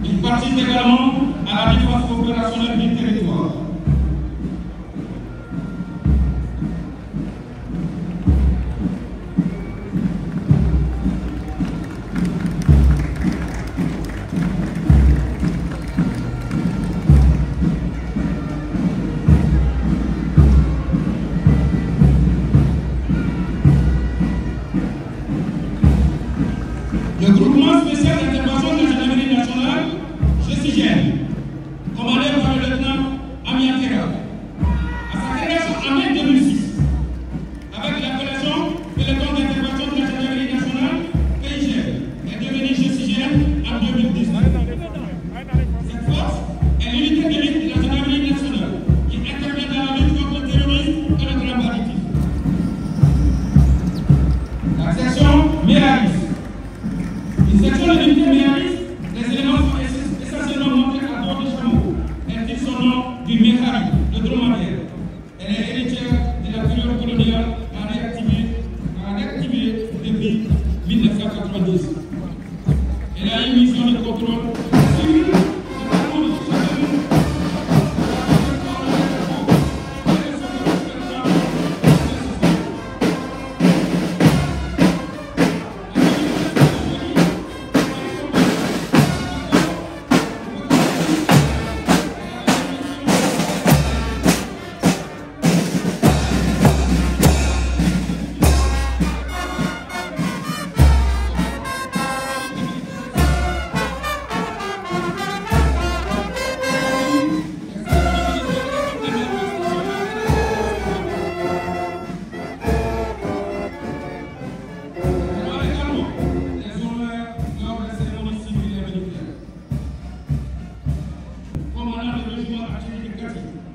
Il participe également à la défense opérationnelle du territoire. Le groupement spécial d'intervention de la gendarmerie nationale, GESIGEN, commandé par le lieutenant Amia Terra, à sa création en mai 2006, avec l'appellation Peloton d'intervention de la gendarmerie nationale, PIGN, est devenu GESIGEN en 2010. Cette force est l'unité de lutte de la gendarmerie nationale qui intervient dans la lutte contre le terrorisme et le grand banditisme. La section Méaris. Une section de l'unité Méaris, les éléments sont essentiellement montés à bord de chameaux. Elle tire son nom du Méhari, le dromadaire. Elle est héritière de la période coloniale réactivée depuis 1990. Elle a une mission de contrôle civil.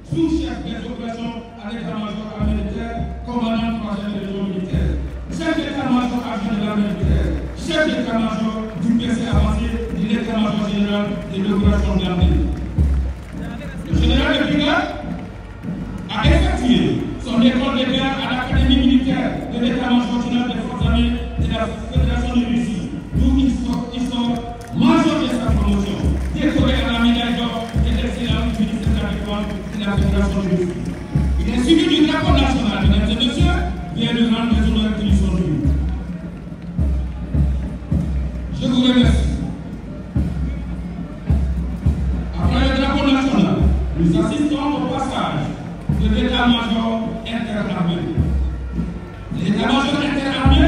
Sous-chef des opérations à l'état-major militaire, commandant troisième région militaire, chef d'état-major adjoint de l'armée militaire, chef d'état-major du PC avancé de l'état-major général de l'opération de l'armée. Le général de brigade a effectué son école de guerre à l'académie militaire de l'état-major général des forces armées de la Fédération de Russie, d'où il sort major de sa promotion, décoré à la médaille d'or de l'excellence du ministère de la Défense de la Fédération de Russie. Il est suivi du drapeau national, mesdames et messieurs, bien le rang des honneurs qui lui sont dus. Je vous remercie. Après le drapeau national, nous assistons au passage de l'état-major interarmé. L'état-major interarmé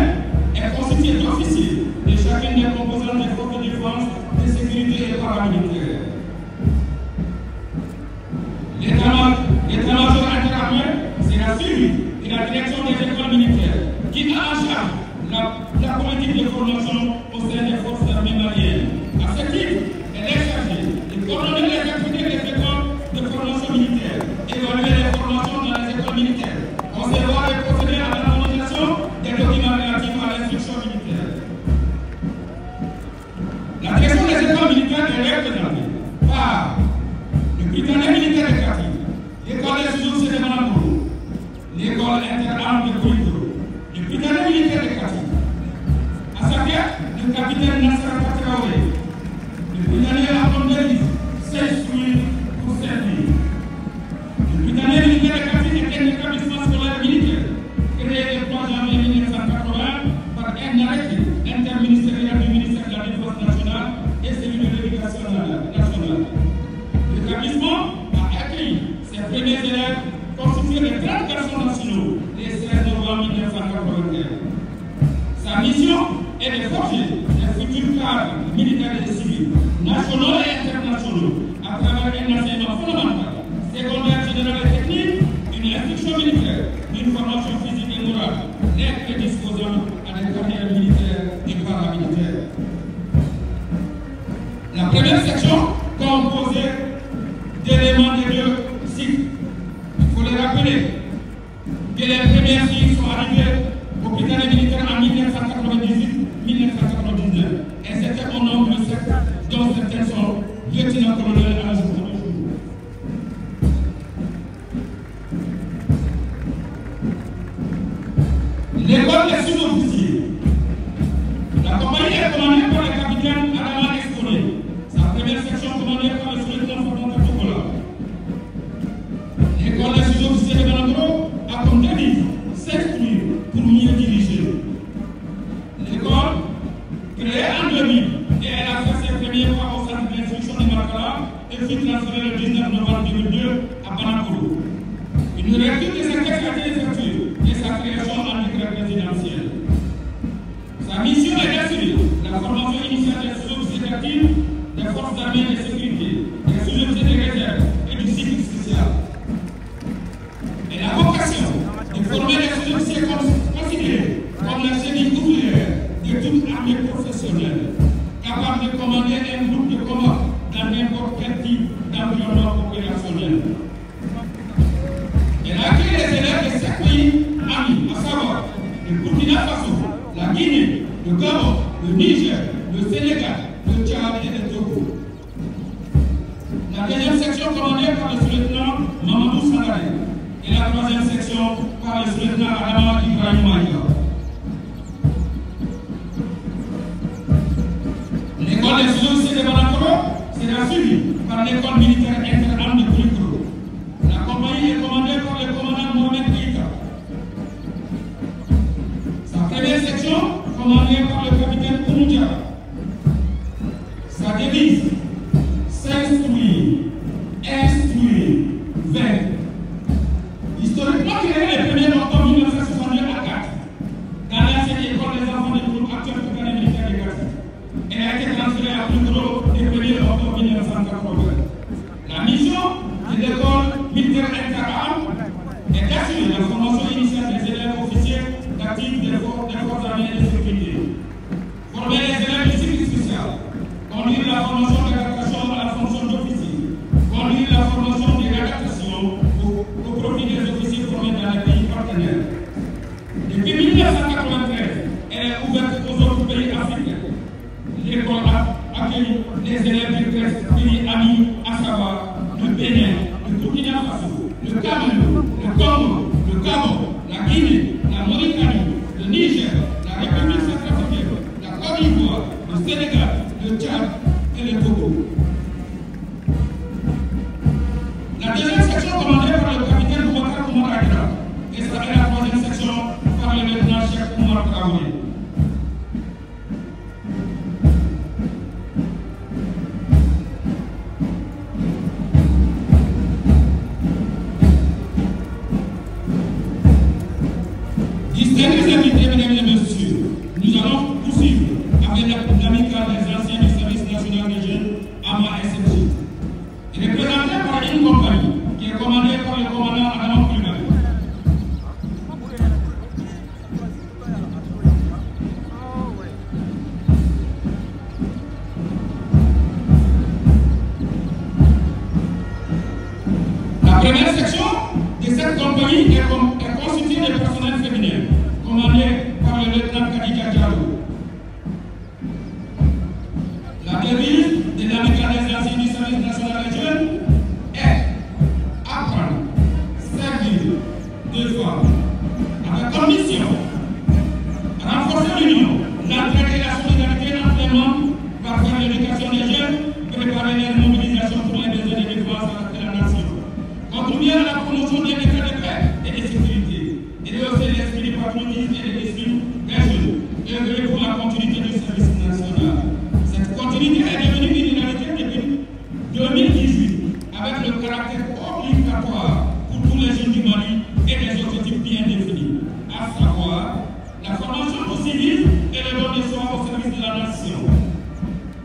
est constitué d'officiers de chacune des composantes des forces de défense, de sécurité et paramilitaires. L'état-major interarmé sera suivi de la direction des écoles militaires qui a en charge la politique de formation au sein des forces armées maliennes. À ce titre, elle est chargée de coordonner les activités des écoles de formation militaire, évaluer les formations dans les écoles militaires, concevoir et procéder à l'harmonisation des documents relatifs à l'instruction militaire. La direction des écoles militaires est représentée par le britannique militaire de Kati, l'école des sous-officiers de Manambourou, l'école interarmes de Kouito, le britannique militaire de Kati. À sa tête, le capitaine Nassar Traoré, le britannique Anton Davis s'instruit pour servir. Le britannique militaire de Kati est un établissement scolaire militaire créé le 3 janvier 1980 par un arrêté interministériel du ministère de la Défense nationale et celui de l'éducation nationale. L'établissement a accueilli ses premiers élèves constitués de 30 garçons nationaux les 16 novembre 1981. Sa mission est de forger les futurs cadres militaires et civils, nationaux et internationaux, à travers un enseignement fondamental, secondaire, général et technique, une instruction militaire, une formation physique et morale, les prédisposant à des carrières militaires et paramilitaires. La première section, composée d'éléments des deux cycles. Il faut les rappeler que les premières filles sont arrivées au britannique militaire en 1998-1999. Et c'était au nombre de 7, dont certaines sont lieutenant-colonel à la journée. L'école des sous-officiers. La compagnie est commandée par le capitaine Adama Exponé. Sa première section section commandée par le sous-lieutenant Fabien Katokola. L'école des sous-officiers de Banagro a comme devise s'instruire pour mieux diriger. L'école, créée en 2000, et elle a fait ses premiers pas au centre d'instruction de Makala et fut transférée le 19 novembre 2002 à Banakolo. Une réussite de cette texte a été effectuée et sa création en décret présidentiel. Sa mission est d'assurer la formation initiale des sous-officiers actifs, des forces armées et de sécurité, des sous-officiers de réserve et du cycle spécial. Elle a vocation de former les sous-officiers considérés comme la cheville ouvrière de toute armée professionnelle, capable de commander un groupe de combat dans n'importe quel type d'environnement opérationnel. Elle a accueilli les élèves de 7 pays amis, à savoir le Burkina Faso, la Guinée, le Gabon, le Niger, le Sénégal, le Tchad et le Togo. La deuxième section commandée par le sous-lieutenant Mamadou Sangaré et la troisième section par le sous-lieutenant Adama Ibrahim Maïga. L'école des sous-officiers de Banakoro sera suivie par l'école militaire inter-armes de Koulikoro. La compagnie est commandée par le commandant Mohamed Keïta. Sa première section, commandée par le capitaine Oumoudjara. Sa devise, s'instruire, instruire, vaincre. Historiquement créée le 1er octobre 1962 à Gati, dans l'ancienne école des enfants de groupe actuel du militaire de Gati. Elle a été transférée à Koulikoro le 1er octobre 1980. La mission de l'école militaire inter-armes est d'assurer la formation initiale des élèves officiers d'actifs des forces armées et de sécurité. Former les élèves du cycle spécial, conduire la formation d'adaptation à la fonction d'officier, conduire la formation de réadaptation au profit des officiers formés dans les pays partenaires. Depuis 1993, elle est ouverte aux autres pays africains. L'école a accueilli les élèves du pays amis, à savoir le Bénin, le Burkina Faso, le Cameroun, le Congo, le Gabon, la Guinée, la Mauritanie, le Niger, la République centrafricaine, la Côte d'Ivoire, le Sénégal, le Tchad et le Togo. La deuxième section commandée par le capitaine Boubacar Koumara Aïdara et la troisième section par le lieutenant-chef Oumar Traoré. Distingués invités, mesdames et messieurs, nous allons poursuivre avec l'amicale des anciens du service national des jeunes, AMA SMJ. Elle est présentée par une compagnie qui est commandée par le commandant Adama Koulibaly. La première section de cette compagnie est constituée de personnel féminin, commandé par le lieutenant Kadika Diallo. La devise de l'amicale des anciens du service national des jeunes est apprendre, servir, devoir, avec comme mission renforcer l'union, l'entraide et la solidarité entre les membres, par faire l'éducation des jeunes, préparer leur mobilisation pour les besoins de défense de la nation, contribuer à la promotion des états de paix et de sécurité, et rehausser l'esprit de patriotisme et de l'esprit des jeunes, et œuvrer pour la continuité du service national. Cette continuité est devenue une réalité depuis 2018, avec le caractère obligatoire pour tous les jeunes du Mali et des objectifs bien définis, à savoir la formation au civisme et le don de soi au service de la nation,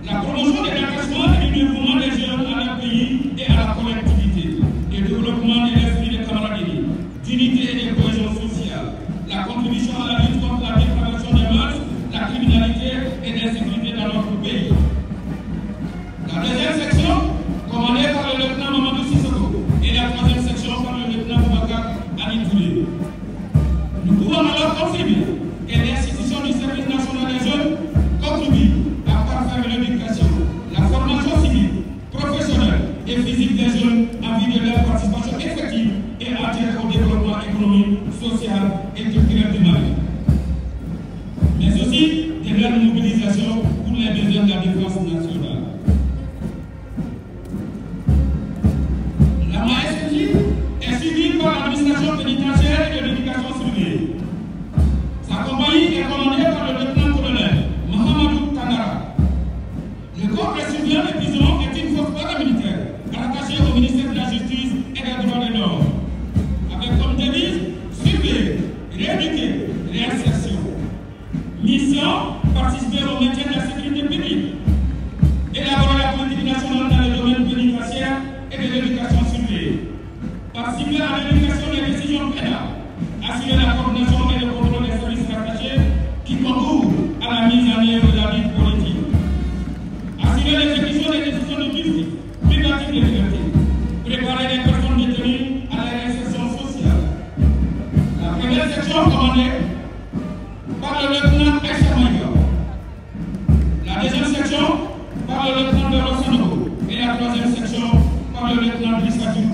la promotion des attachements et du développement des jeunes à leur pays et à la collectivité, le développement de l'esprit de camaraderie, d'unité et de cohésion sociale, la contribution à la lutte contre la dépravation des mœurs, la criminalité et l'insécurité dans notre pays. La deuxième section, commandée par le lieutenant Mamadou Sissoko, et la troisième section par le lieutenant Boubacar Ali Touré. Nous pouvons alors confirmer que l'institution du service national des jeunes contribue à parfaire l'éducation, la formation civile, professionnelle et physique des jeunes en vue de leur participation effective et entière au développement économique, social et culturel du Mali, mais aussi de leur mobilisation pour les besoins de la défense nationale. surveillants des prisons est une force paramilitaire rattachée au ministère de la Justice et des droits de l'homme, avec comme devise surveiller, rééduquer, réinsertion. Mission, participer au maintien de la sécurité publique, élaborer la politique nationale dans le domaine pénitentiaire et de l'éducation surveillée, participer à l'éducation des décisions pénales, assurer la coordination et le contrôle des services rattachés qui concourent à la mise en œuvre de la vie politique, assurer l'exécution des décisions de justice, privative de liberté, préparer les personnes détenues à la réinsertion sociale. La première section commandée par le lieutenant Aïcha Maïga, la deuxième section par le lieutenant de Rossano et la troisième section par le lieutenant Drissa Diouf.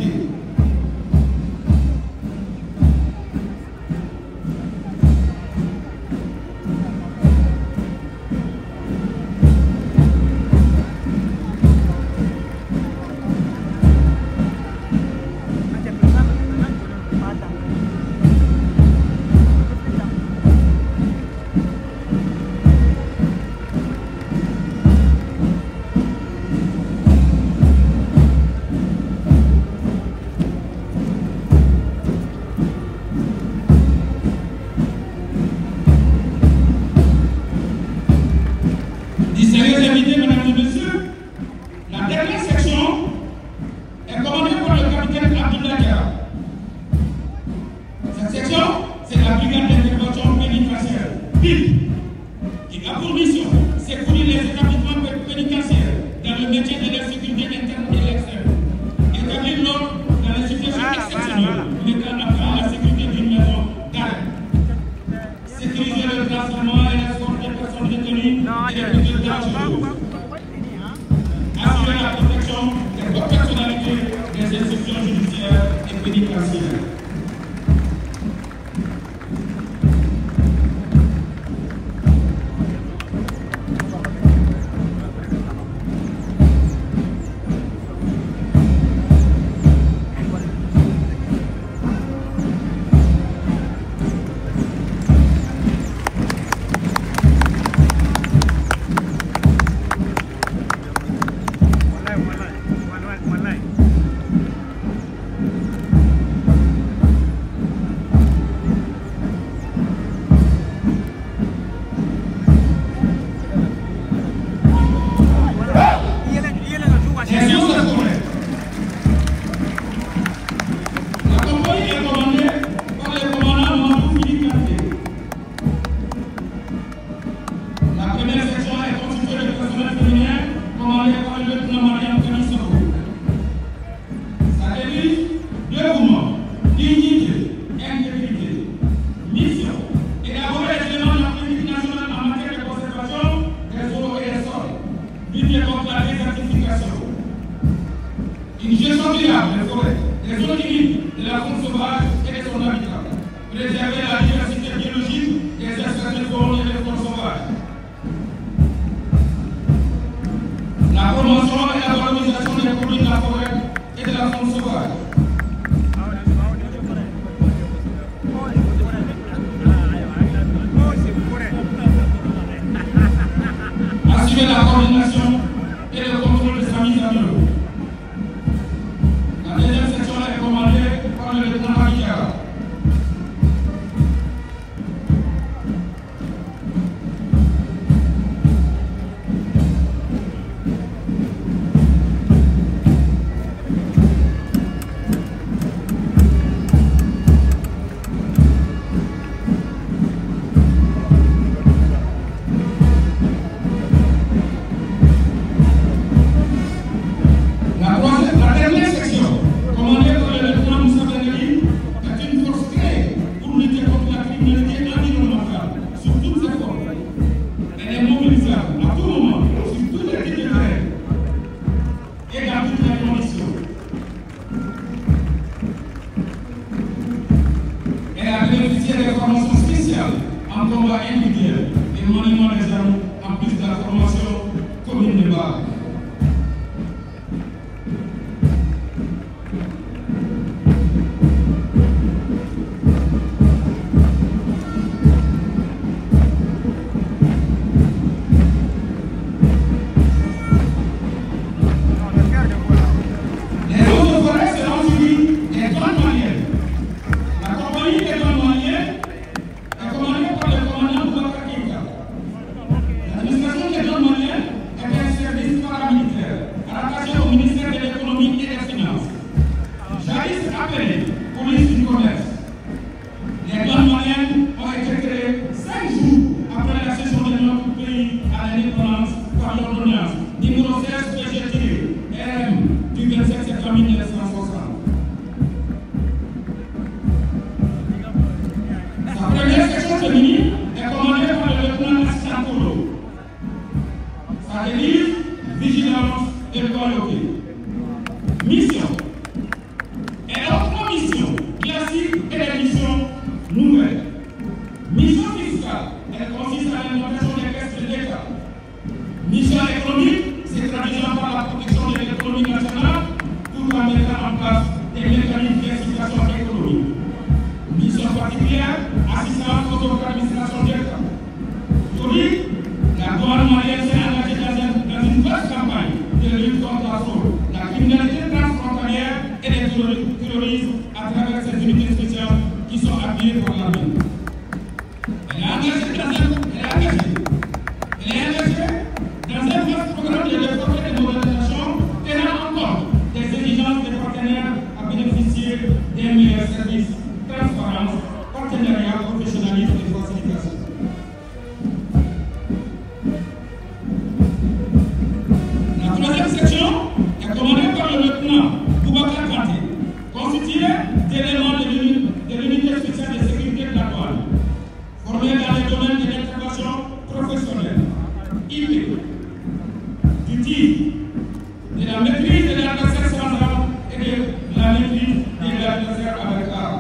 Distingués invités, mesdames et messieurs, la dernière section est commandée par le capitaine Abdoulaye Diarra. Cette section, c'est la brigade d'intervention pénitentiaire, BIP, qui a pour mission secourir les établissements pénitentiaires dans le maintien de la sécurité interne et externe, établir l'ordre dans les situations exceptionnelles mettant à faire la sécurité d'une maison d'arrêt, sécuriser le transfèrement et l'escorte des personnes détenues et des prisonniers dangereux, assurer la protection des bonnes personnalités des institutions judiciaires et pénitentiaires. Une gestion durable des forêts, des zones humides, de la faune sauvage et de son habitat. Préserver la diversité biologique des espèces de faune et de faune sauvage. La promotion et la valorisation des produits de la forêt et de la faune sauvage. Assurer la coordination et le contrôle de sa mise en œuvre. La deuxième section est commandée par le lieutenant Diarra. évoquées. Mission. Et autre mission classique et les missions nouvelles. Mission fiscale, elle consiste à l'alimentation des caisses de l'État. Mission économique, c'est traduisant par la protection de l'économie nationale tout en mettant en place des mécanismes d'incitation économique. Mission particulière, assistance aux autres administrations d'État. Aujourd'hui, la douane malienne s'est engagée dans une vaste campagne de lutte contre la fraude, la criminalité transfrontalière et le terrorisme à travers ces unités spéciales qui sont appuyées par l'armée. Elle est engagée dans un vaste programme de réforme et de modernisation tenant en compte des exigences des partenaires à bénéficier des meilleurs services, transparence, partenariat, professionnalisme et facilitation. La troisième section est commandée par le lieutenant Boubacar Kanté, constituée d'éléments de l'unité spéciale de sécurité de la douane, formée dans les domaines de l'intervention professionnelle, IP, du tir, de la maîtrise de l'adversaire sans arme et de la maîtrise de l'adversaire avec arme.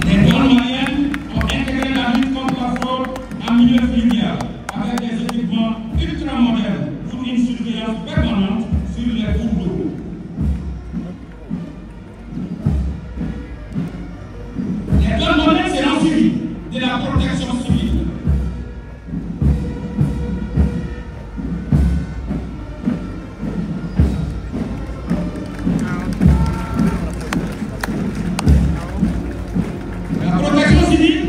Les douanes maliennes ont intégré la lutte contre la fraude en milieu fluvial avec des équipements ultramodernes pour une surveillance permanente sur les cours d'eau. Les douanes maliennes seront suivies de la protection civile. La protection civile,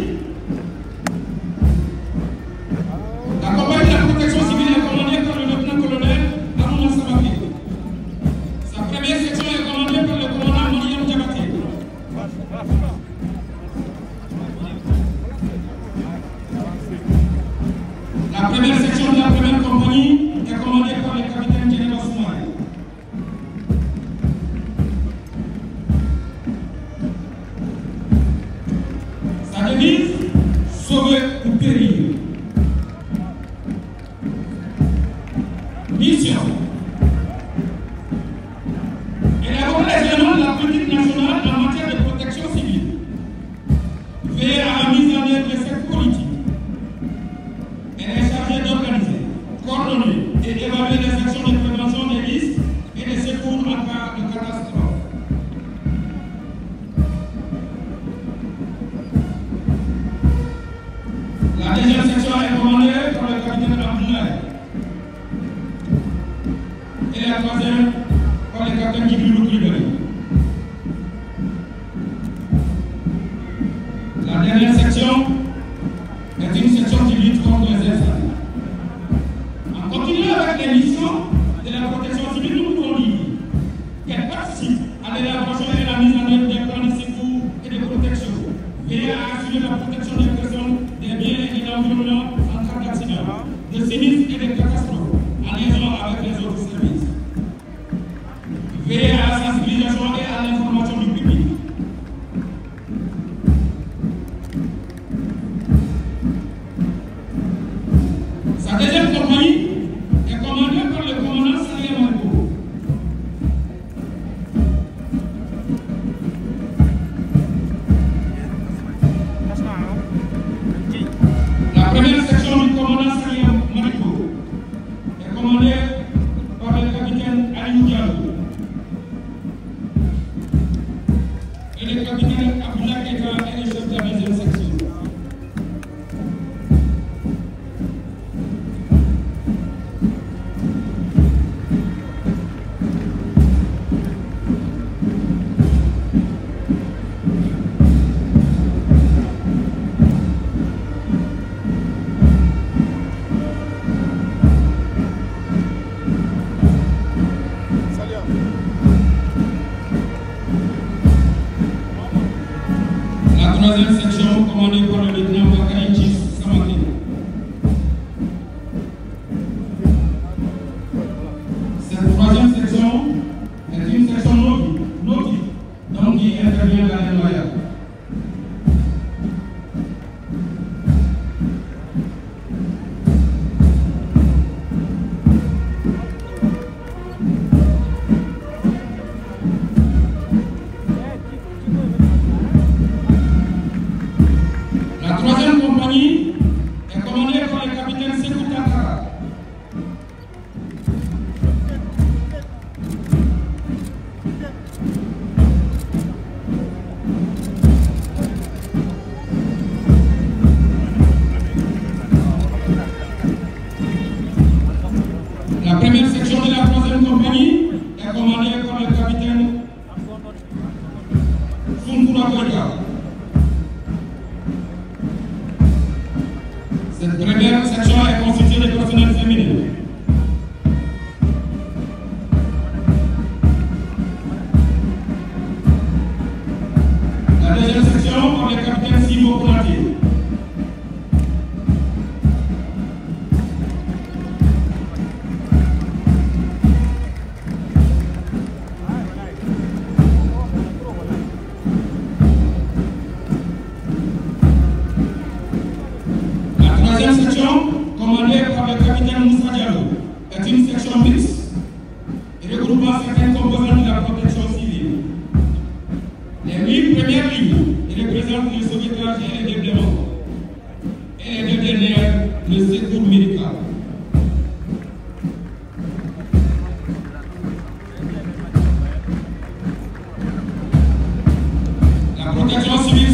la compagnie de la protection civile est commandée par le lieutenant-colonel Arouna Samake. Sa première section est commandée par le commandant Mariam Diabaté. La première section de la première compagnie est commandée par le capitaine Djeneba Soumaré. Sa devise, sauver ou périr. Mission. Élaborer les éléments de la politique nationale en matière de protection civile. Veiller à la mise en œuvre de cette politique. Elle est chargée d'organiser, coordonner et évaluer les actions de prévention des risques et de secours en cas de catastrophe. La deuxième section est commandée par le capitaine Abdoulaye. Et la troisième par le capitaine Djibril Koulibaly. La dernière section est une section qui lutte contre les incendies. En continuant avec les missions de la protection civile, nous pouvons dire qu'elle participe à l'élaboration et à la mise en œuvre des plans de secours et de protection, veiller à assurer la protection des personnes, des biens et de l'environnement en cas d'accident, de sinistres et de catastrophes, en liaison avec les autres services. Veiller à la sensibilisation et à l'information du public. Sa deuxième compagnie est commandée par le commandant Salia Marco. La première section du commandant Salia Marco est commandée par le capitaine Aliou Diallo et le capitaine Abdoulaye Keita est le chef de la deuxième section. La troisième section commandée par le lieutenant Bakary Samake. Cette troisième section est une section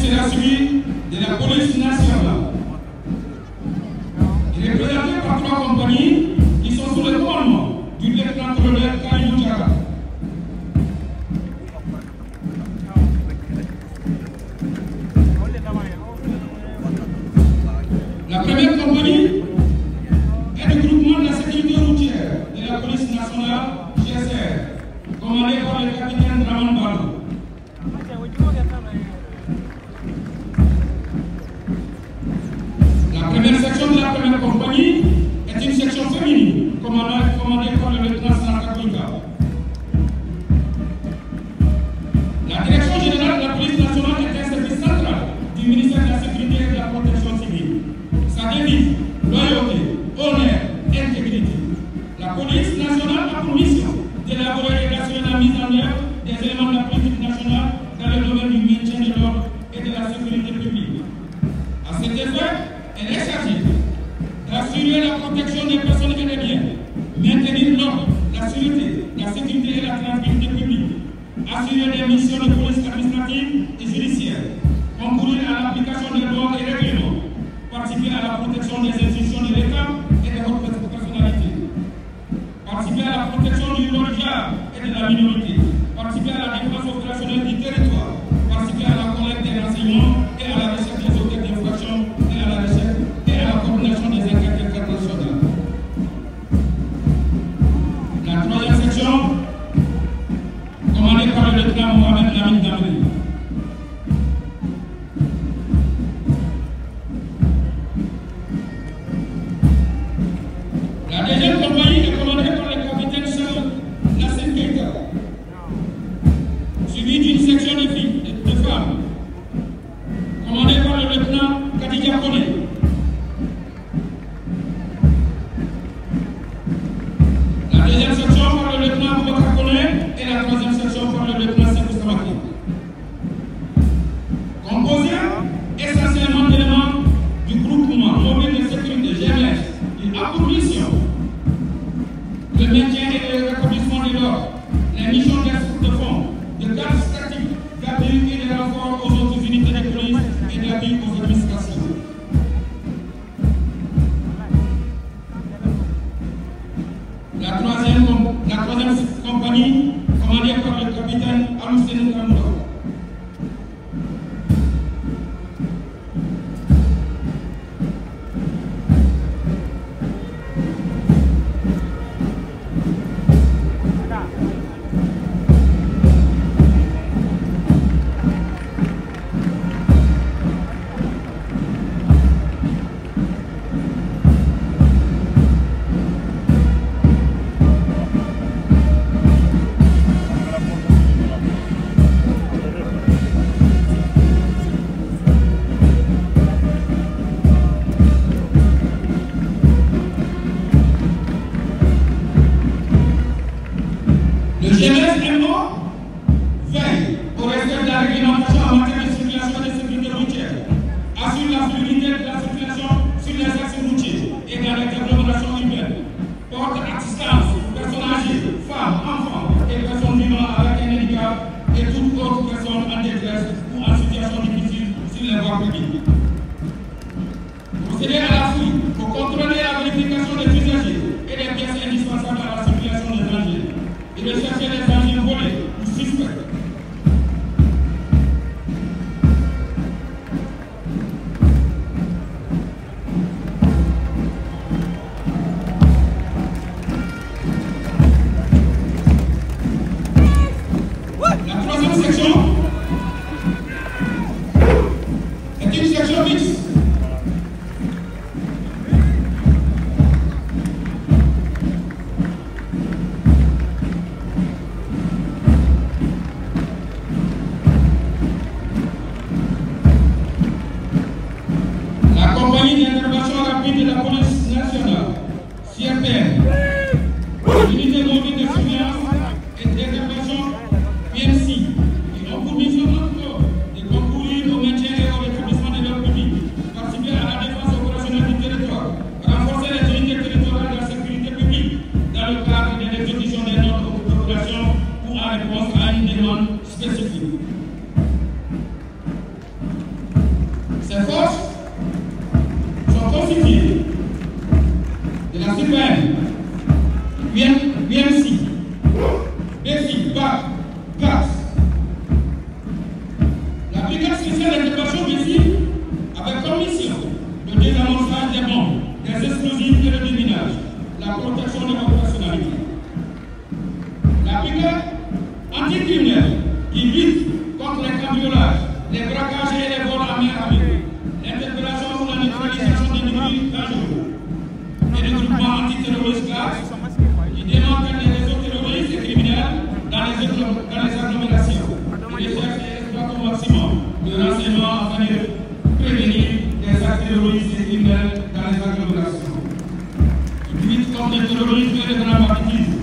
sera celui de la police nationale. Il est présenté par 3 compagnies qui sont sous le commandement du lieutenant-colonel Kalidou Diarra. La première compagnie est le groupement de la sécurité routière de la police nationale GSR, commandé par le capitaine Draman Barou. La première section de la première compagnie est une section féminine, commandée par le lieutenant Sanaka Koïka. La direction générale de la police nationale est un service central du ministère de la Sécurité et de la Protection civile. Sa devise, loyauté, honneur, intégrité. La police nationale a pour mission d'élaborer et d'assurer la mise en œuvre des éléments de la politique nationale dans le domaine du maintien de l'ordre et de la sécurité publique. À cet effet, elle est chargée d'assurer la protection des personnes et des biens, maintenir l'ordre, la sûreté, la sécurité et la tranquillité publique, assurer des missions de police administrative et judiciaire, concourir à l'application des lois et règlements, participer à la protection des institutions de l'État et de votre personnalité, participer à la protection du non-genre et de la minorité, participer à la défense opérationnelle du territoire, participer à la collecte des renseignements et à la recherche des auteurs d'infractions et à la recherche et à la coordination des enquêtes internationales. La 3e section, commandée par le lieutenant Mohamed Lamine Damri. La 2e compagnie est commandée par le capitaine Charles Nassir Keita, suivi d'une section de filles, de femmes, commandée par le lieutenant Khadija Kone. La 2e section par le lieutenant Boubacar Kone et la 3e section par le lieutenant Sekou Samaki. Composée essentiellement d'éléments du groupement mobile de sécurité GMS, il a pour mission le maintien et le rétablissement de l'ordre, les missions d'escorte de fonds, de garde statique, d'appui et de renfort aux autres unités de police et d'appui aux administrations. La 3e compagnie, commandée par le capitaine Aloussene Kamoura. Le GMS-MO veille au respect de la réglementation en matière de circulation et de sécurité routière, assure la fluidité de la circulation sur les axes routiers et dans les agglomérations urbaines, porte assistance aux personnes âgées, femmes, enfants et personnes vivant avec un handicap et toute autre personne en détresse ou en situation difficile sur les voies publiques. Procéder à la fouille pour contrôler la vérification des usagers et des pièces indispensables à la circulation des dangers. Et de chercher les engins volés ou suspects. La 3e section est une section mixte. Compagnie d'intervention rapide de la police nationale, CRPN, l'unité mobile de surveillance et d'intervention PMC, qui ont pour mission de concourir au maintien et au rétablissement de l'ordre public, participer à la défense opérationnelle du territoire, renforcer les unités territoriales de la sécurité publique dans le cadre de l'exécution des normes aux populations ou en réponse à une demande spécifique. anticriminelle qui lutte contre les cambriolages, les braquages et les vols à main armée, l'interpellation ou la neutralisation d'individus dangereux, et le groupement antiterroriste CLAT qui démantèle les réseaux terroristes et criminels dans les agglomérations et cherche et exploite au maximum le renseignement afin de prévenir les actes terroristes et criminels dans les agglomérations. Il lutte contre le terrorisme et le grand banditisme.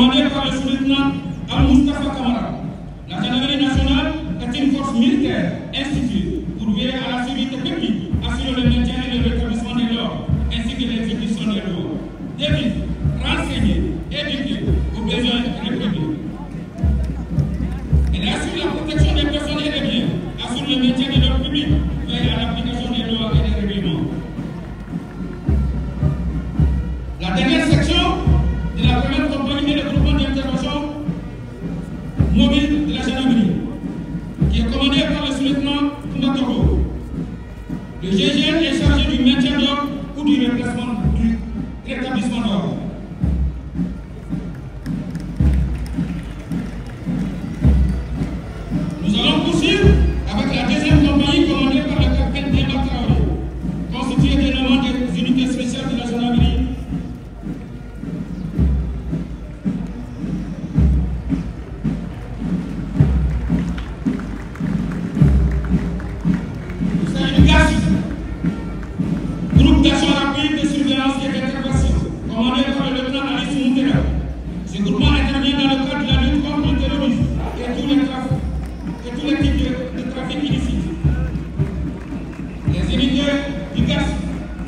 commandée par le sous-lieutenant Al-Mustafa Kamara. La gendarmerie nationale est une force militaire instituée pour veiller à la sécurité publique, assurer le maintien et le rétablissement de l'ordre, ainsi que l'exécution des lois. Devise, renseigner, éduquer aux besoins réprimés. Elle assure la protection des personnes et des biens, assure le maintien de l'ordre public, veille à l'application des lois et des règlements. La dernière section de la première compagnie est le groupement d'intervention mobile de la gendarmerie, qui est commandé par le sous-lieutenant Koumbatoro. Le GIGN est chargé du maintien d'ordre ou du rétablissement d'ordre. Nous allons poursuivre avec la deuxième compagnie commandée par le capitaine Demba Traoré, constituée des nommants des unités spéciales de la gendarmerie. Groupe d'action rapide de surveillance et d'intervention, commandé par le lieutenant Alice Moutera. Ce groupement intervient dans le cadre de la lutte contre le terrorisme et tous les types de trafic illicite. Les unités du GAS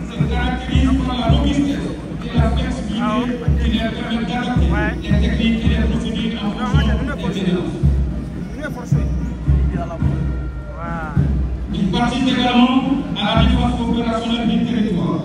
se caractérisent par la robustesse et la flexibilité qui leur permettent d'adapter les techniques et les procédures en fonction des violences. Ils participent également à la défense opérationnelle du territoire.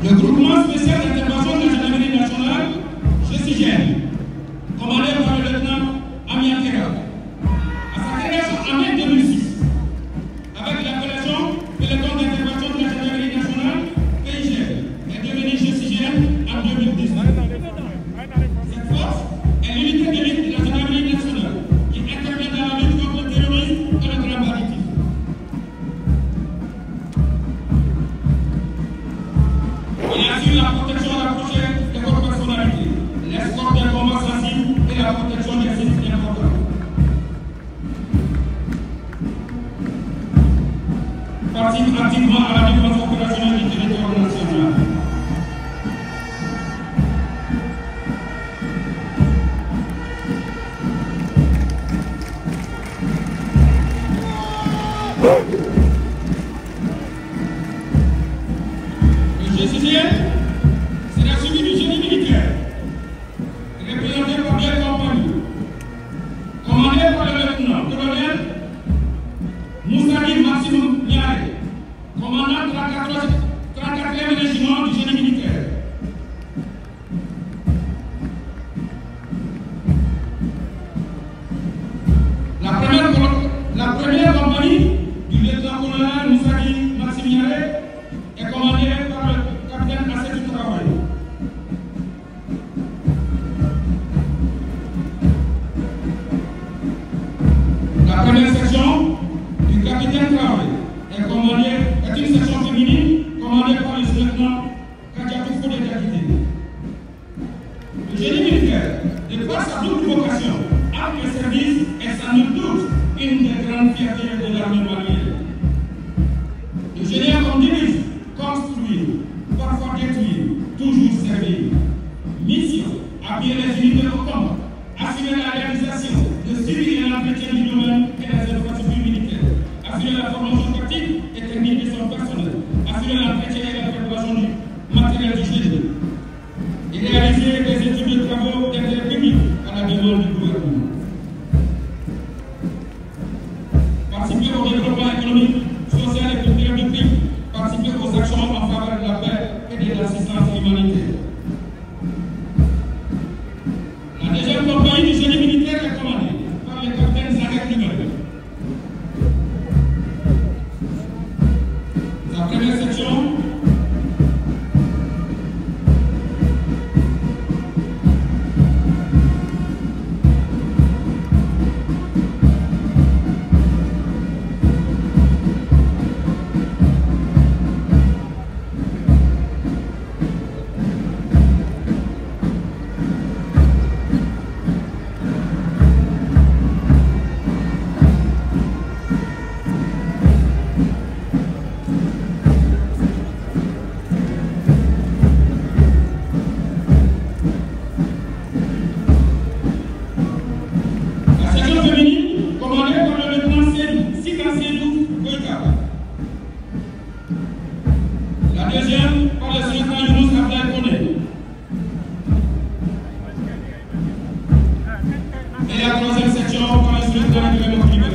Le groupement spécial d'intervention de la gendarmerie nationale, GIGN, commandé par le lieutenant Amian Kera, à sa création en mai 2006, avec l'appellation Peloton d'intervention de la gendarmerie nationale, PIGN, est devenu GIGN en 2010. Cette force est l'unité d'élite de la gendarmerie nationale qui intervient dans la lutte contre le terrorisme et le grand banditisme. Il assure la protection rapprochée des corps personnalités, l'escorte des combats sensibles et la protection des sites importants. Participe activement à la défense opérationnelle du territoire national. Le GIGN sera suivi du génie militaire, représenté par deux compagnies, commandé par le lieutenant-colonel Moussadi Maxime Niare, commandant 34e régiment du génie militaire. La première compagnie du lieutenant-colonel Moussadi Maxime Niare est commandée par le capitaine Assetou Traoré. La première section du capitaine Traoré est une section féminine commandée par le lieutenant Kadiatou Fodé Diakité. Le génie militaire, de par sa double vocation, arme et service, est sans nul doute une des grandes fiertés de l'armée malienne. Le génie a comme devise construire, parfois détruire, toujours servir. Mission, appuyer les unités au combat, assurer la réalisation, le suivi et l'entretien du domaine et des infrastructures militaires, assurer la formation tactique et technique de son personnel, assurer l'entretien et la préparation du matériel du génie, et réaliser des études de travaux d'intérêt public à la demande du gouvernement. troisième section, par le lieutenant Clément Koulibaly.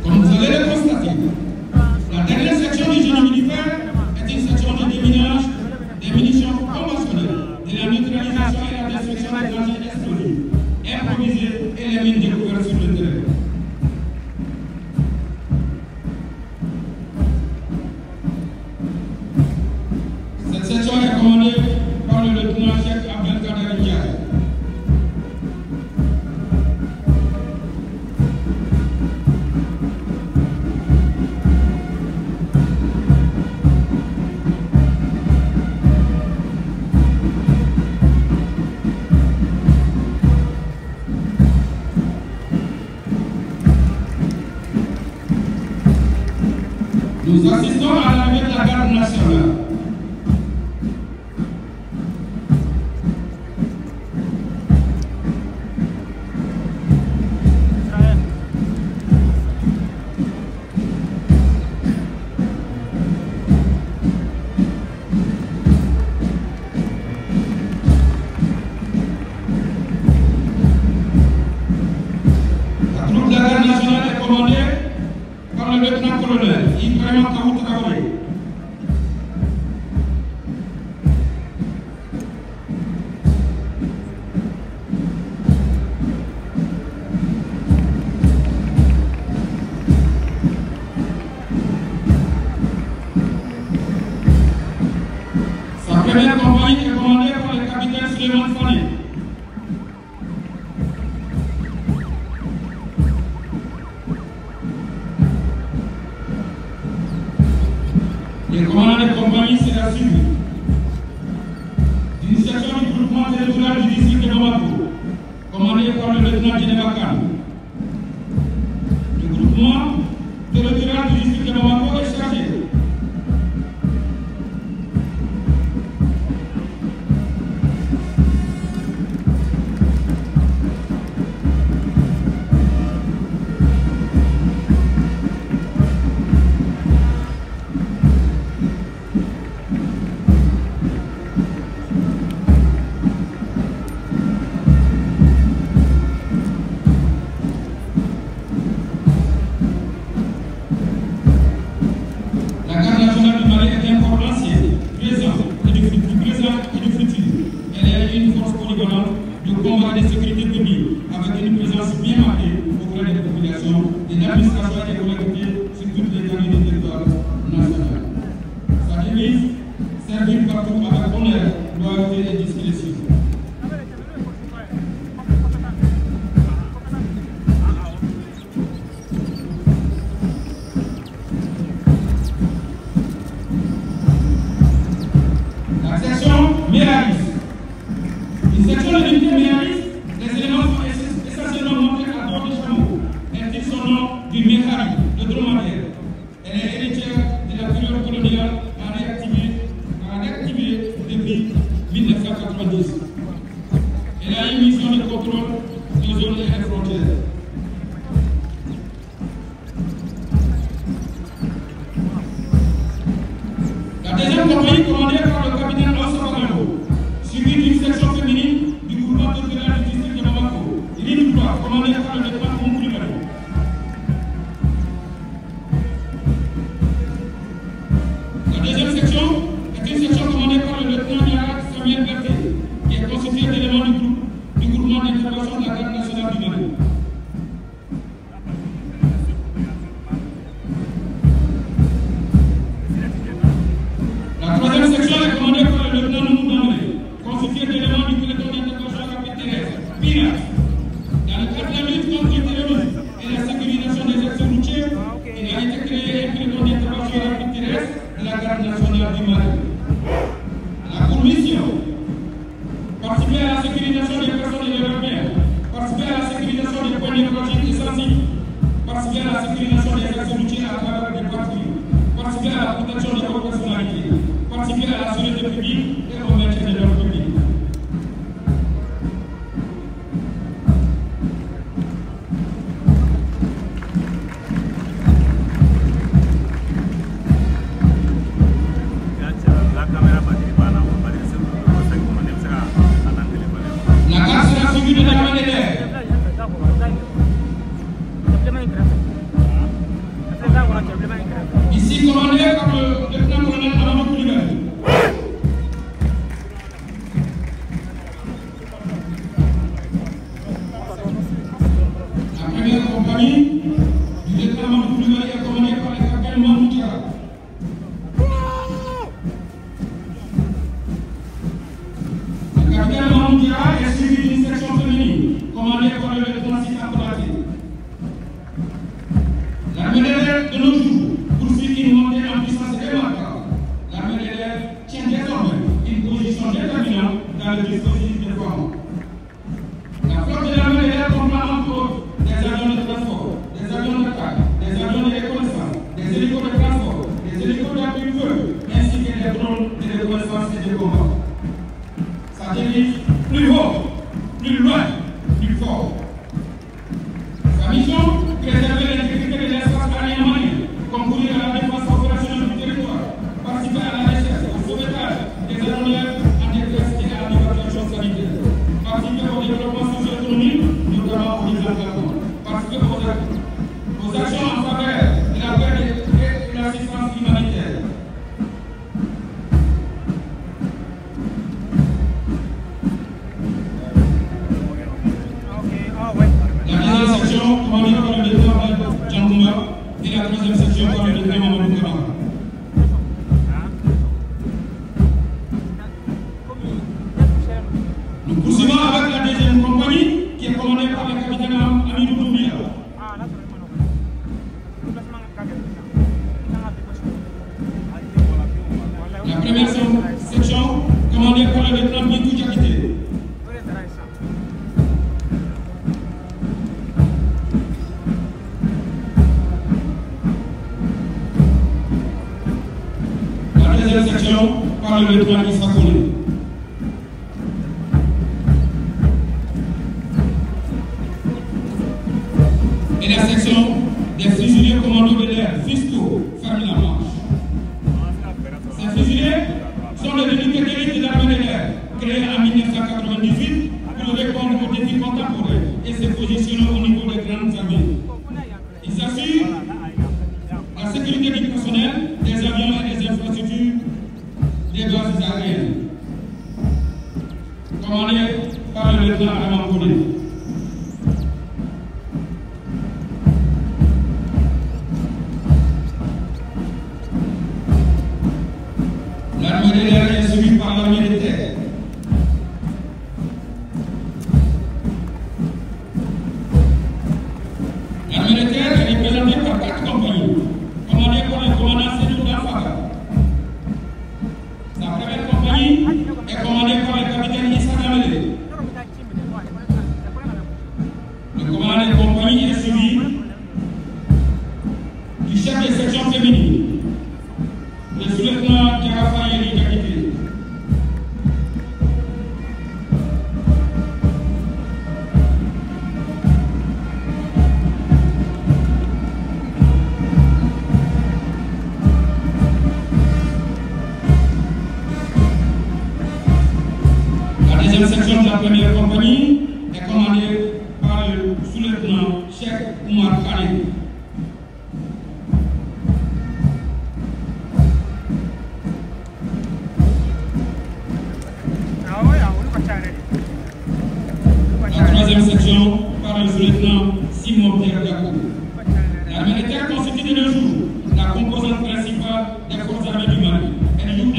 Comme vous allez le constater, la dernière section du génie militaire est une section de déminage des munitions conventionnelles, de la neutralisation et la destruction des engins explosifs, improvisés et les mines découvertes sur le terrain. Cette section est commandée par le lieutenant-chef Abdelkader Ndiaye. Nous assistons à l'arrivée de la garde nationale. La troupe de la garde nationale est commandée par le lieutenant-colonel Ibrahima Kaou Traoré. Sa première compagnie est commandée par le capitaine Suleiman Fani. Le commandant de compagnie sera suivi d'une section du groupement territorial du district de Bamako, commandé par le lieutenant Djeneba Kane. Le groupement territorial du district de Bamako est chargé de combat de sécurité publique avec une présence bien marquée auprès des populations, de l'administration et des collectivités sur toutes les années du territoire national. Sa devise, servir partout avec honneur, loyauté et discrétion. La section Méralis. Une section de l'unité Méralis, les éléments sont essentiellement montés à bord de chameaux. Elle tire son nom du Méhari, le dromadaire. Elle est héritière de la période coloniale en réactivée depuis 1990. Elle a une mission de contrôle des zones et des frontières. La deuxième compagnie commandée par le capitaine Osso Bagambo, suivie d'une section féminine du groupement territorial du district de Bamako, ligne droite commandée par le lieutenant Koulibaly. La deuxième section est une section commandée par le lieutenant Niarak Samuel Berté, qui est constitué d'éléments du groupement d'intervention de la garde nationale du Mali. La troisième section est commandée par le lieutenant Noumou Damé, constitué d'éléments du peloton d'intervention rapide terrestre, PIRAT. Dans le cadre de la lutte contre le terrorisme et la sécurisation des axes routiers, il a été créé un peloton d'intervention rapide terrestre de la garde nationale du Mali. La mission, participer à la sécurisation des personnes et des repères, participer à la sécurisation des points névralgiques et sensibles, participer à la sécurisation des axes routiers à travers des patrouilles, participer à la protection des hautes personnalités, participer à la sécurité publique et au maintien de l'ordre public. compagnie du lieutenant Mamadou Koulibaly est commandée par le capitaine Mamadou Diarra. Le capitaine Mamadou Diarra est suivi d'une section féminine commandée par le lieutenant Sita Konaté. L'armée de l'air de nos jours poursuit une montée en puissance remarquable. L'armée de l'air tient désormais une position déterminante dans le dispositif de déploiement. La flotte de l'armée de l'air comprend entre autres des avions de transport, des avions d'attaque, des avions de reconnaissance, des hélicos de transport, des hélicos d'appui feu, ainsi que des drones de reconnaissance et de combat. Satellites plus haut, plus loin, plus fort. Sa mission, préserver l'intégrité de l'espace aérien malien, concourir à la défense opérationnelle du territoire, participer à la recherche, au sauvetage des aéronefs en détresse et à l'évacuation sanitaire, participer au développement socio-économique, notamment au développement, participer aux actions en faveur de la paix et de l'assistance humanitaire. La deuxième section, commandée par le lieutenant Djangoumba, et la troisième section par le lieutenant Mamadou Kamara. Nous poursuivons avec la deuxième compagnie qui est commandée par le capitaine Amidou Doumbia. La première section commandée par le lieutenant Bintou Diakité. La deuxième section par le lieutenant Issa Kone. Et la section des fusiliers commandos de l'air, FISTO, ferme la marche. Ces fusiliers sont les unités d'élite de l'armée de l'air, créées en 1998 pour répondre aux défis contemporains et se positionner au niveau des grandes armées. Ils assurent la sécurité du personnel, des avions et des infrastructures des bases aériennes. Commandé par le lieutenant Armand Kone. L'armée de l'air est suivie par l'armée de terre. L'armée de terre est représentée par 4 compagnies, commandées par le commandant Sédou Danfaga. Sa première compagnie est commandée par le capitaine Issa Damele. Le commandant de compagnie est suivi du chef de section féminine, le sous-lieutenant Diarafa Yeli Diakité. La deuxième section de la première compagnie est commandée par le sous-lieutenant Cheikh Oumar Khalid. La troisième section par le sous-lieutenant Simon Pierre Gakou. L'armée de terre constitue de nos jours la composante principale des forces armées du Mali. Elle joue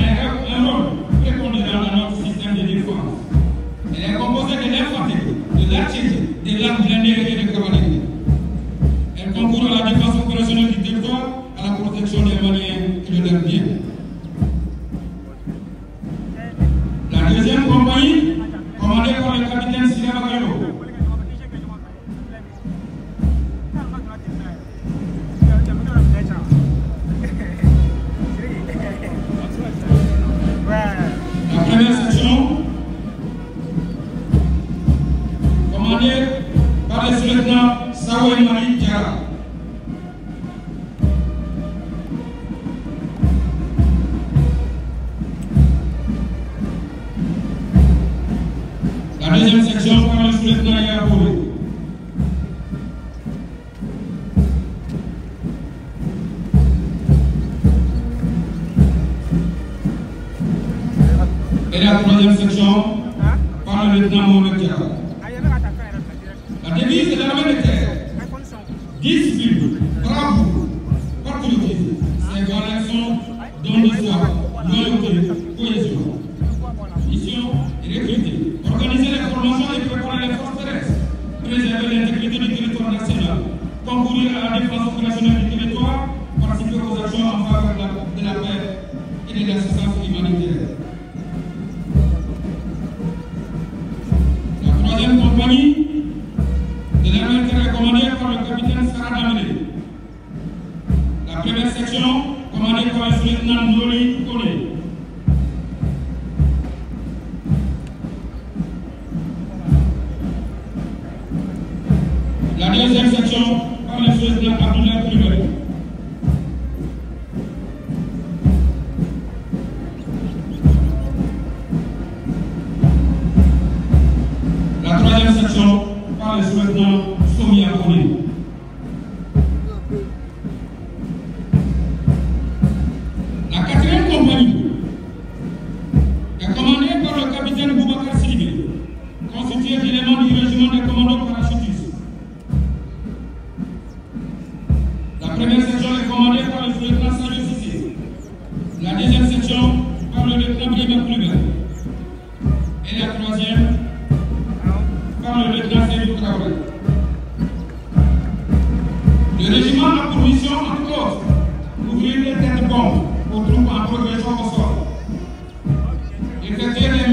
un rôle prépondérant dans notre système de défense. Elle est composée de l'infanterie, de l'artillerie, de l'arme blindée et de cavalerie. Elle concourt à la défense opérationnelle du territoire, à la protection des Maliens et de leurs biens. La deuxième compagnie, commandée par le capitaine Sira Bagalo. La première section, commandée par le sous-lieutenant Saoué Marie Diarra. La deuxième section par le sous-lieutenant Yabouré. Et la troisième section par le lieutenant Mohamed Diarra. La devise de l'armée de terre discipline, bravoure, patriotisme. Ces valeurs sont don de soi, loyauté, cohésion. Mission recruter, organiser les formations et préparer les forces terrestres, préserver l'intégrité du territoire national, concourir à la défense opérationnelle du territoire, participer aux actions en faveur de la paix et de l'assistance humanitaire. La troisième compagnie de l'armée est commandée par le capitaine Sarah Damene. La première section, commandée par le lieutenant Noli Kone. La deuxième section, par le lieutenant Abdoulaye Coulibaly. La troisième section, par le lieutenant Somia Kone. La quatrième compagnie est commandée par le capitaine Boubacar Sidibé, constitué d'éléments du régiment des commandos parachutistes. La première section est commandée par le lieutenant Sadio Cissé. La deuxième section par le lieutenant Brima Coulibaly. Et la troisième par le lieutenant Seydou Traoré. Le régiment a pour mission, entre autres, d'ouvrir des têtes-bombes aux troupes en progression au sol. Effectuer des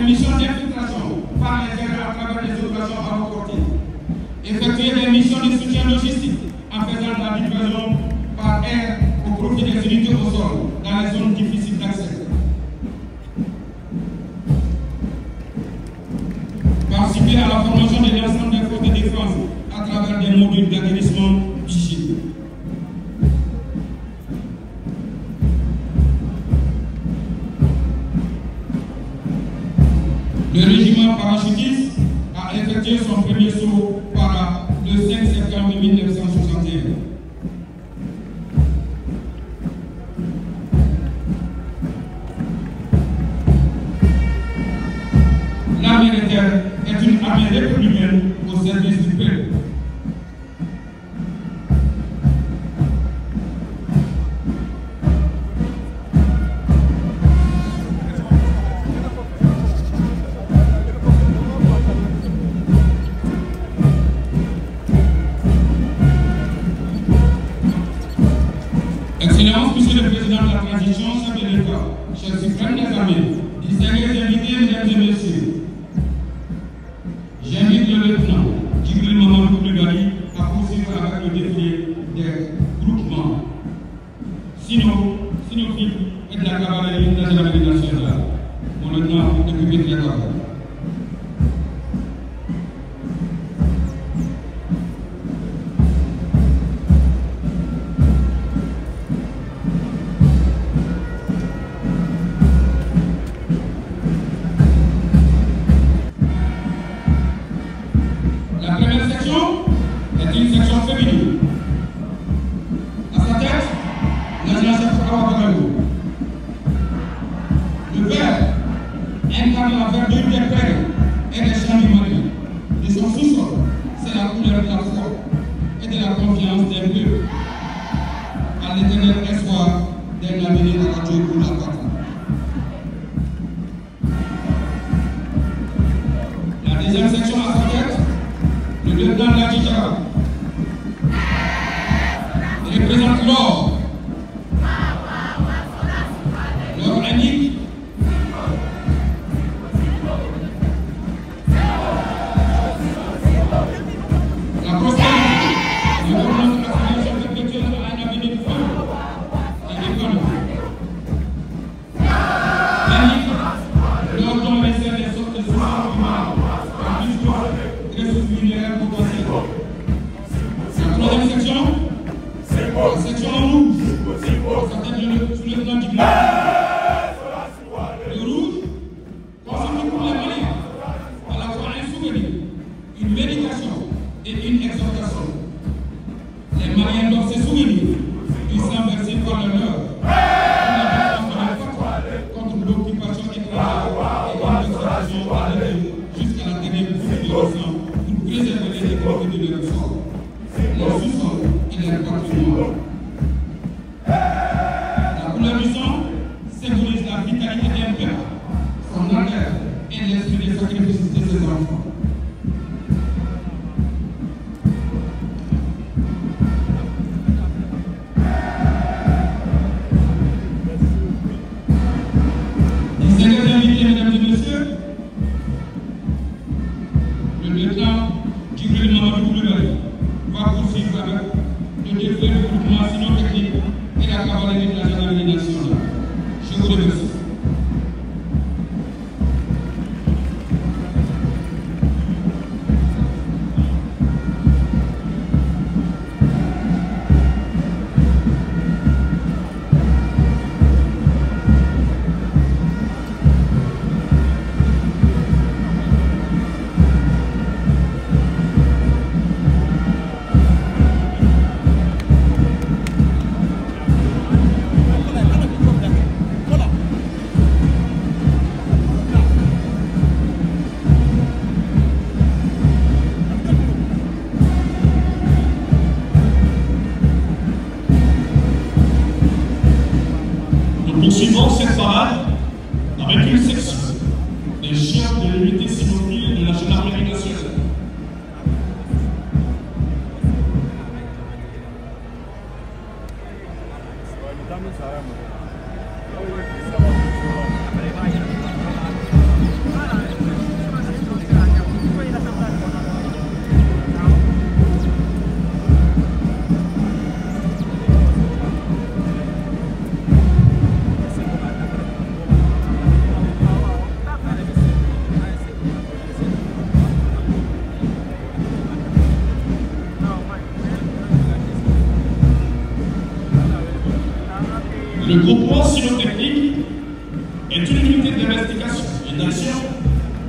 missions d'infiltration par les airs à travers les opérations aéroportées. Effectuer des missions de soutien logistique en faisant de la livraison par air au profit des unités au sol dans les zones difficiles d'accès. Participer à la formation de l'ensemble des forces de défense à travers des modules d'aguerrissement vigiles. Le régiment parachutiste a effectué son premier saut para le 5 septembre 1961. L'armée de terre est une armée républicaine au service du peuple. Excellence, Monsieur le Président de la Transition, chef de l'État, chef suprême des armées, distingués invités, mesdames et messieurs, j'invite le lieutenant Djibril Mamadou Coulibaly à poursuivre avec le défilé des groupements Sinophiles et de la cavalerie de la gendarmerie nationale. Mon lieutenant de public les corps. Est une section féminine. À sa tête, l'agent-chef Awabaralou. Le vert incarne la verdure des prairies et des champs du Mali. De son sous-sol, c'est la couleur de la foi et de la confiance des peuples. À l'éternel espoir d'un avenir radieux pour la patrie. La deuxième section à sa tête, le lieutenant Ladjidjara représente l'or. L'or indique la prospérité, le développement de la civilisation perpétuelle à un avenir de feu et économique. Indique l'or dont les ailes des sortes de sources humaines, en plus de ressources minéraires potentielles. La troisième section, la section en rouge, ça tête sous le lieutenant Djibril. Le rouge constitue pour les Maliens à la fois un souvenir, une méditation et une exhortation. Les Maliens doivent se souvenir du sang versé par le leur contre l'occupation étrangère et une exhortation à l'œil jusqu'à la dernière goutte de sang pour préserver les économies de leur sang. leur sous-sol et leur patrimoine. La couleur du sang symbolise la vitalité d'un père, son ardeur et l'esprit de sacrifice de ses enfants. Distingués invités, mesdames et messieurs, le lieutenant Djibril Mamadou Koulibaly va poursuivre avec le défilé du groupement cynotechnique et la cavalerie de la gendarmerie nationale. Je vous remercie. Poursuivons cette parade avec une section des chiens de l'unité cynophile de la gendarmerie nationale. Le groupement cynotechnique est une unité d'investigation et d'action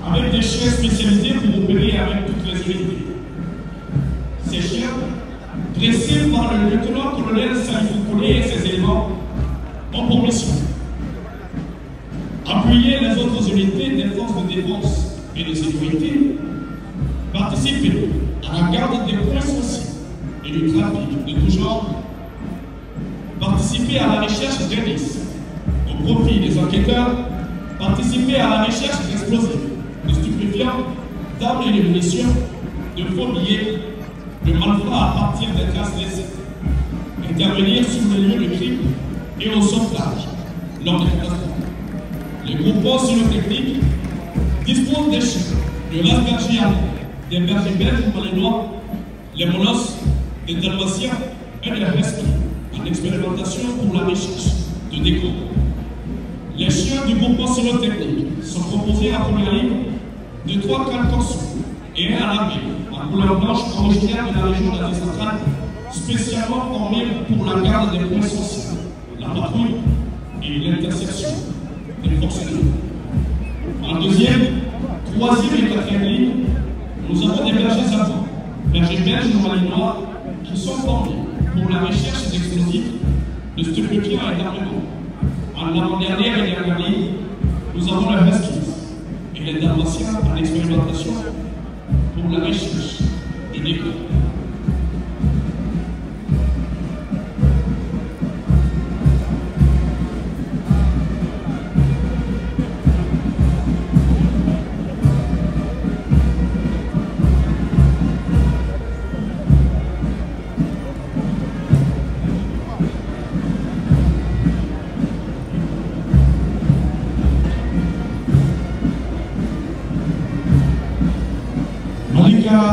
avec des chiens spécialisés pour opérer avec toutes les unités. Ces chiens, dressés par le lieutenant-colonel Salifou Koné et ses éléments, ont pour mission appuyer les autres unités des forces de défense et de sécurité, participer à la garde des points sensibles et du trafic de tout genre, participer à la recherche d'indices au profit des enquêteurs, participer à la recherche d'explosifs, de stupéfiants, d'armes et de munitions, de faux billets, de malfrats à partir des traces laissées, intervenir sur les lieux de crime et au sauvetage lors des catastrophes. Les groupements cynotechniques disposent des chiens, de races bergères, des bergers belges ou malinois, les molosses, des dalmatiens et des huskies, en expérimentation pour la recherche de décor. Les chiens du groupement cynotechnique sont composés à première ligne de 3 cannes torsion et un à l'armée, en couleur blanche originaire de la région d'Asie centrale, spécialement formés pour la garde des points sensibles, la patrouille et l'interception des forces de l'ordre. En deuxième, troisième et quatrième ligne, nous avons des bergers allemands, bergers belges ou malinois, qui sont formés pour la recherche d'explosifs, de stupéfiants et d'armement. En avant-dernière et dernière ligne, nous avons les huskies et les dalmatiens en expérimentation pour la recherche de décor.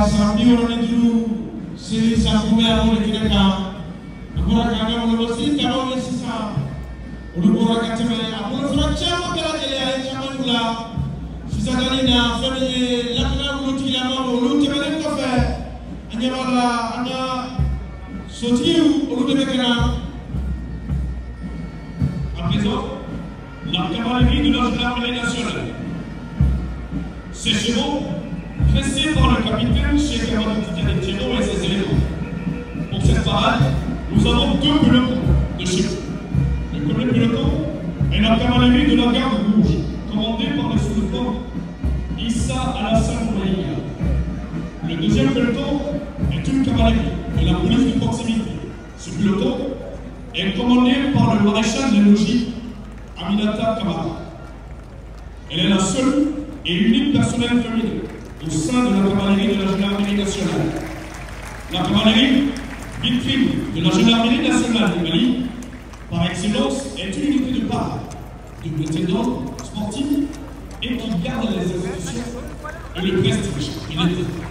Samedi on est dulu c'est ça pouvait avoir les gars on a gagné on aussi d'abord c'est ça on doit gagner on fera chama pela télé et chama là si ça gagne na famille la on dit la maman on te met quoi faire anya wala anya sortir on doit mettre à présent la cavalerie de la gendarmerie nationale. Ces chevaux pressé par le capitaine Cheikh Amadou Tidiane Thierno et ses éléments. Pour cette parade, nous avons 2 pelotons de chevaux. Le premier peloton est la cavalerie de la garde rouge, commandée par le sous-lieutenant Issa Alassane Maïga. Le deuxième peloton est une cavalerie et la police de proximité. Ce peloton est commandé par le maréchal des logis Aminata Kamara. Elle est la seule et unique personnel féminin au sein de la cavalerie de la gendarmerie nationale. La cavalerie, vitrine de la gendarmerie nationale du Mali, par excellence, est une unité de parade, de prétendants sportifs et qui garde les institutions et le prestige de l'État.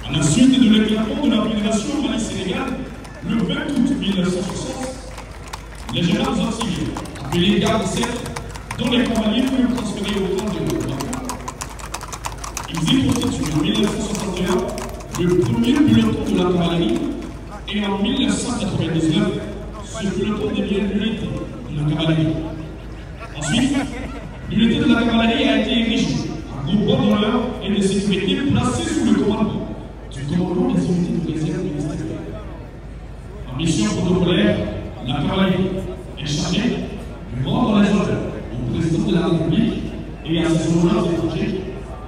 À la suite de l'éclatement de la Fédération Mali-Sénégal, le 20 août 1960, les généraux auxiliaires, appelés gardes dont les cavaliers furent transférés au camp de Bamako, ils y constituent en 1961 le premier peloton de la cavalerie et en 1999, ce peloton devient l'unité de la cavalerie. Ensuite, l'unité de la cavalerie a été érigée en groupe d'honneur et de sécurité placé sous le commandement du commandement des unités de réserve ministérielle. En mission protocolaire, la cavalerie est chargée de rendre les honneurs au président de la République et à ses homologues étrangers,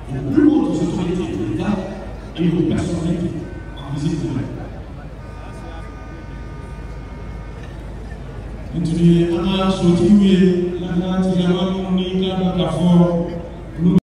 aux plus hautes autorités de l'État et aux personnalités en visite de l'air. Nous